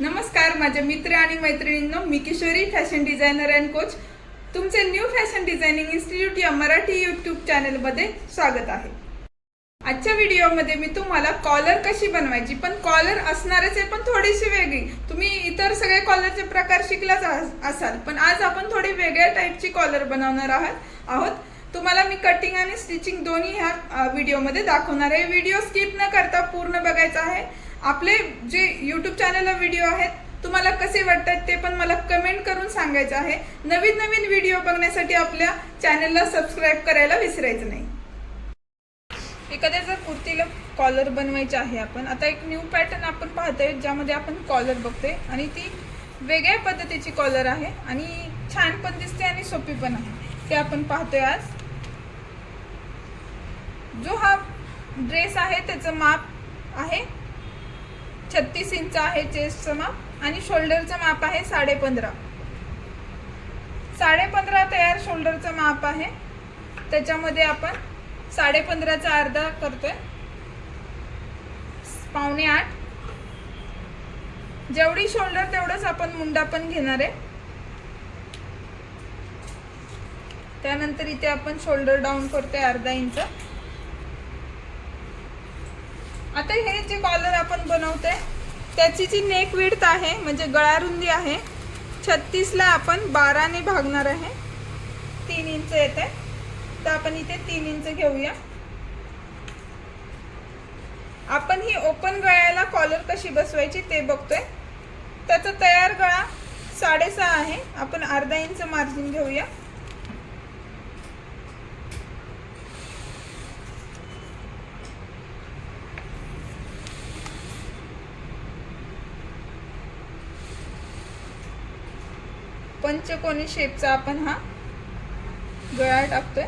नमस्कार माझे मित्र आणि मैत्रिणींनो, मी Kishori fashion designer and coach. तुमचे न्यू फॅशन डिझायनिंग इन्स्टिट्यूट या मराठी यूट्यूब चॅनलमध्ये स्वागत आहे. आजच्या व्हिडिओमध्ये मी तुम्हाला कॉलर कशी बनवायची, पण कॉलर असणारच आहे पण थोडीशी वेगळी. तुम्ही इतर सगळे कॉलरचे प्रकार शिकलाच असाल, पण आज आपण थोडी वेगळ्या टाईपची कॉलर बनवणार आहोत. तुम्हाला मी कटिंग आणि स्टिचिंग दोन्ही ह्या व्हिडिओमध्ये दाखवणार आहे. व्हिडिओ स्किप न करता पूर्ण बघायचा आहे. आपले जे यूट्यूब चॅनलवर व्हिडिओ आहेत तुम्हाला कसे वाटतात ते पण मला कमेंट करून सांगायचं आहे. नवीन नवीन व्हिडिओ बघण्यासाठी आपल्या चॅनलला सबस्क्राईब करायला विसरायचं नाही. एखाद्या जर कुर्तीला कॉलर बनवायचे आहे, आपण आता एक न्यू पॅटर्न आपण पाहतोय ज्यामध्ये आपण कॉलर बघतोय आणि ती वेगळ्या पद्धतीची कॉलर आहे आणि छान पण दिसते आणि सोपी पण आहे. ते आपण पाहतोय आज. जो हा ड्रेस आहे त्याचं माप आहे 36 इंच आहे चेस्टचं माप आणि शोल्डरचं माप आहे 15.5. 15.5 तयार शोल्डरचं माप आहे. त्याच्यामध्ये आपण 15.5चा अर्धा करतोय, 7.5. जेवढी शोल्डर तेवढंच आपण मुंडा पण घेणार आहे. त्यानंतर इथे आपण शोल्डर डाऊन करतोय अर्धा इंच. आता हे जे कॉलर आपण बनवतोय त्याची जी नेक विड्थ आहे म्हणजे गळा रुंदी आहे 36ला आपण 12ने भागणार आहे. 3 इंच येते, तर आपण इथे 3 इंच घेऊया. आपण ही ओपन गळ्याला कॉलर कशी बसवायची ते बघतोय. त्याचा तयार गळा 6.5 आहे. आपण अर्धा इंच मार्जिन घेऊया. पंचकोनी शेपचा आपण हा गळा टाकतोय.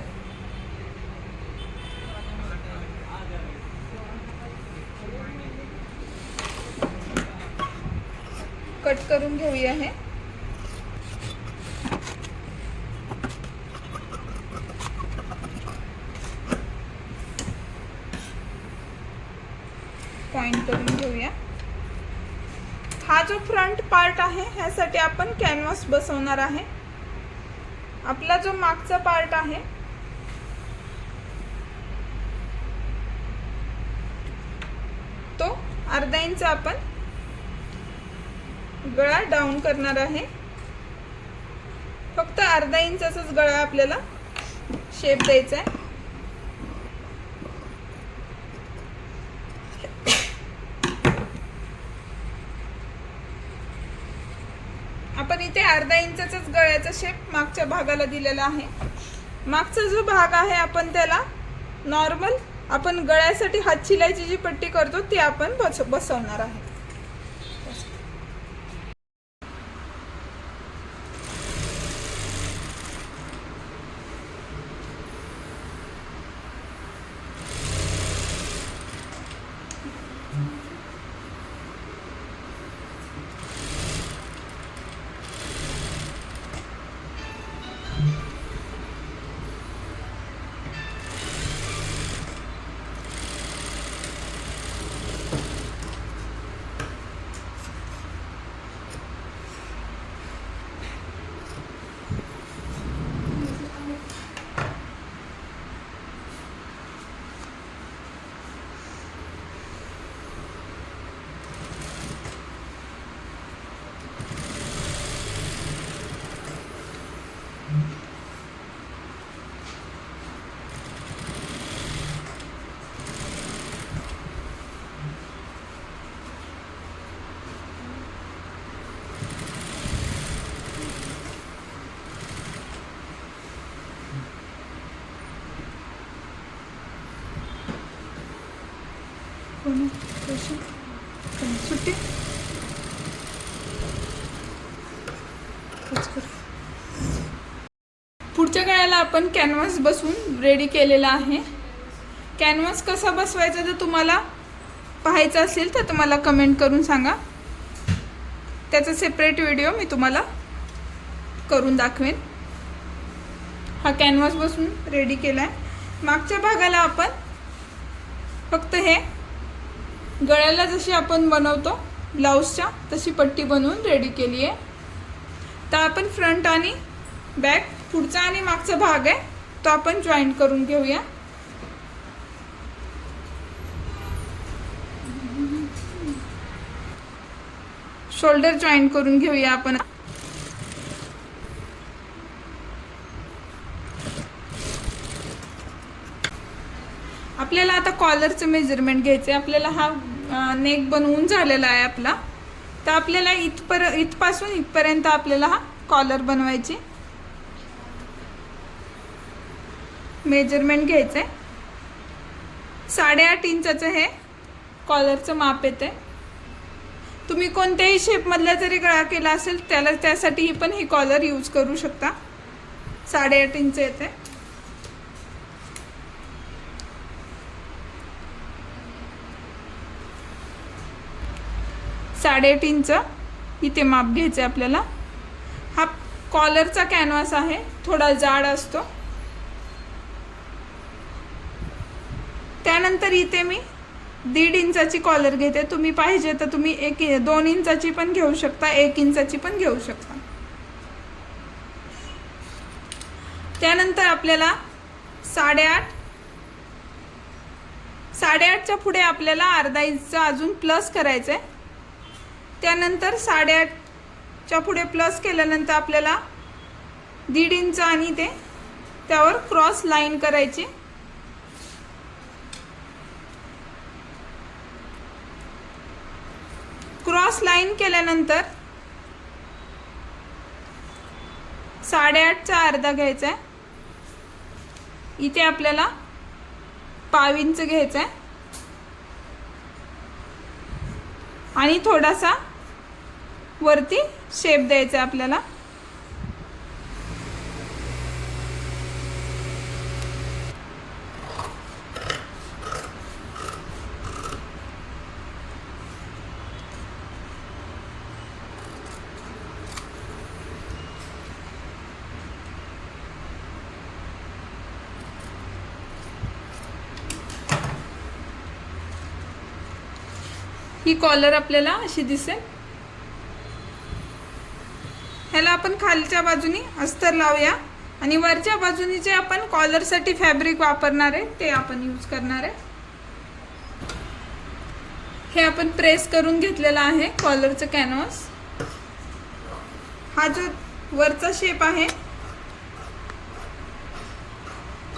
कट करून घेऊया. हे पॉइंट करून घेऊया. हा जो फ्रंट पार्ट आहे ह्यासाठी आपण कॅनव्हास बसवणार आहे. आपला जो मागचा पार्ट आहे तो अर्धा इंच आपण गळा डाऊन करणार आहे. फक्त अर्धा इंचाचाच गळा आपल्याला शेप द्यायचा आहे. आपण इथे अर्धा इंचाचाच गळ्याचा शेप मागच्या भागाला दिलेला आहे. मागचा जो भाग आहे आपण त्याला नॉर्मल आपण गळ्यासाठी हात शिलाईची जी पट्टी करतो ती आपण बसवणार आहे. सुट्टी पुढच्या गळ्याला आपण कॅनव्हास बसवून रेडी केलेला आहे. कॅनव्हास कसा बसवायचा जर तुम्हाला पाहायचं असेल तर तुम्हाला कमेंट करून सांगा. त्याचा सेपरेट व्हिडिओ मी तुम्हाला करून दाखवेन. हा कॅनव्हास बसवून रेडी केला आहे. मागच्या भागाला आपण फक्त हे गळ्याला जशी आपण बनवतो ब्लाऊजच्या तशी पट्टी बनवून रेडी केली आहे। तर आपण फ्रंट आणि बॅक पुढचा आणि मागचा भाग आहे तो आपण जॉईंट करून घेऊया। शोल्डर जॉईंट करून घेऊया आपण। आपल्याला आता कॉलरचं मेजरमेंट घ्यायचं आहे। आपल्याला हा नेक बनवून झालेला आहे आपला, तर आपल्याला इथपासून इथपर्यंत आपल्याला हा कॉलर बनवायची मेजरमेंट घ्यायचं आहे। 8.5 इंचाचं हे कॉलरचं माप येते। तुम्ही कोणत्याही शेपमधला जरी गळा केला असेल त्यासाठी पण ही कॉलर यूज करू शकता। 8.5 इंच येते। साडेआठ इंच इथे माप घ्यायचं आपल्याला। हा कॉलरचा कॅनव्हास आहे, थोडा जाड असतो। त्यानंतर इथे मी 1.5 इंचाची कॉलर घेते। तुम्ही पाहिजे तर तुम्ही 2 इंचाची पण घेऊ शकता, 1 इंचाची पण घेऊ शकता। त्यानंतर आपल्याला 8.5च्या पुढे आपल्याला अर्धा इंच अजून प्लस करायचं आहे। त्यानंतर 8.5च्या पुढे प्लस केल्यानंतर आपल्याला 1.5 इंच आणि त्यावर क्रॉस लाईन करायची। क्रॉस लाईन केल्यानंतर 8.5चा अर्धा घ्यायचा आहे। इथे आपल्याला 1/2 इंच घ्यायचा आहे आणि थोडासा वरती शेप द्यायचा आहे आपल्याला। ही कॉलर आपल्याला अशी दिसेल। ह्याला आपण खालच्या बाजूनी अस्तर लावूया आणि वरच्या बाजूनी जे आपण कॉलरसाठी फॅब्रिक वापरणार आहे ते आपण यूज करणार आहे। हे आपण प्रेस करून घेतलेला आहे कॉलरचं कॅनव्हास। हा जो वरचा शेप आहे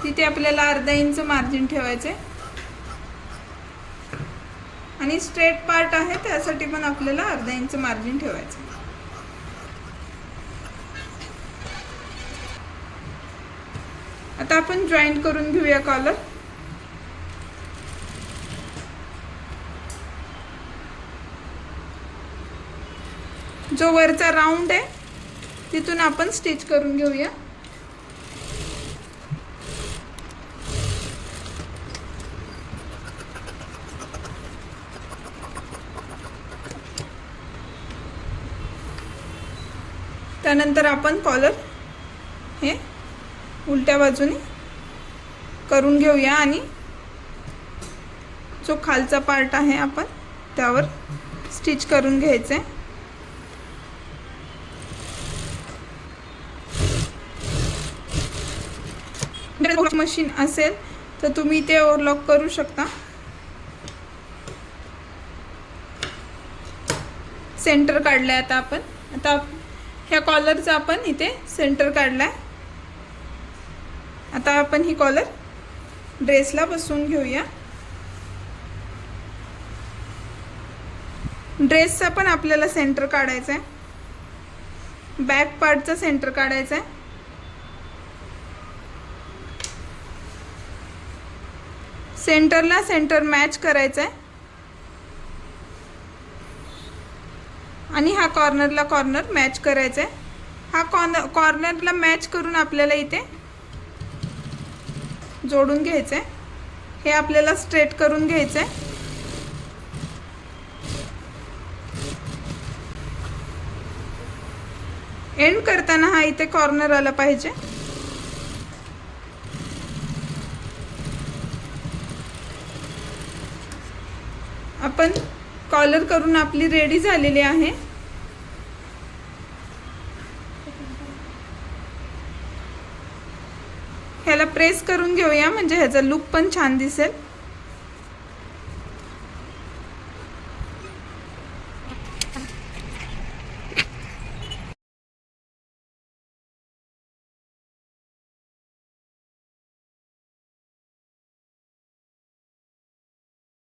तिथे आपल्याला अर्धा इंच मार्जिन ठेवायचे आणि स्ट्रेट पार्ट आहे त्यासाठी पण आपल्याला अर्धा इंच मार्जिन ठेवायचं। आता आपण जॉईंट करून घेऊया कॉलर। जो वरचा राऊंड आहे तिथून आपण स्टिच करून घेऊया। त्यानंतर आपण कॉलर हे उलट्या बाजूने करून घेऊया आणि जो खालचा पार्ट आहे आपण त्यावर स्टिच करून घ्यायचे। मशीन असेल तर तुम्ही ते ओव्हरलॉक करू शकता। सेंटर काढलाय आता आपण। आता ह्या कॉलरचा आपण इथे सेंटर काढलाय। आता आपण ही कॉलर ड्रेसला बसवून घेऊया। ड्रेसचा पण आपल्याला सेंटर काढायचा आहे, बॅक पार्टचा सेंटर काढायचा आहे। सेंटरला सेंटर मॅच करायचा आहे आणि हा कॉर्नरला कॉर्नर मॅच करायचा आहे। हा कॉर्नरला मॅच करून आपल्याला इथे जोडून घ्यायचं आहे। हे आपल्याला स्ट्रेट करून घ्यायचं आहे। एंड करताना हा इथे कॉर्नर आला पाहिजे। आपण कॉलर करून आपली रेडी झालेली आहे। ह्याला प्रेस करून घेऊया म्हणजे ह्याचा लुक पण छान दिसेल।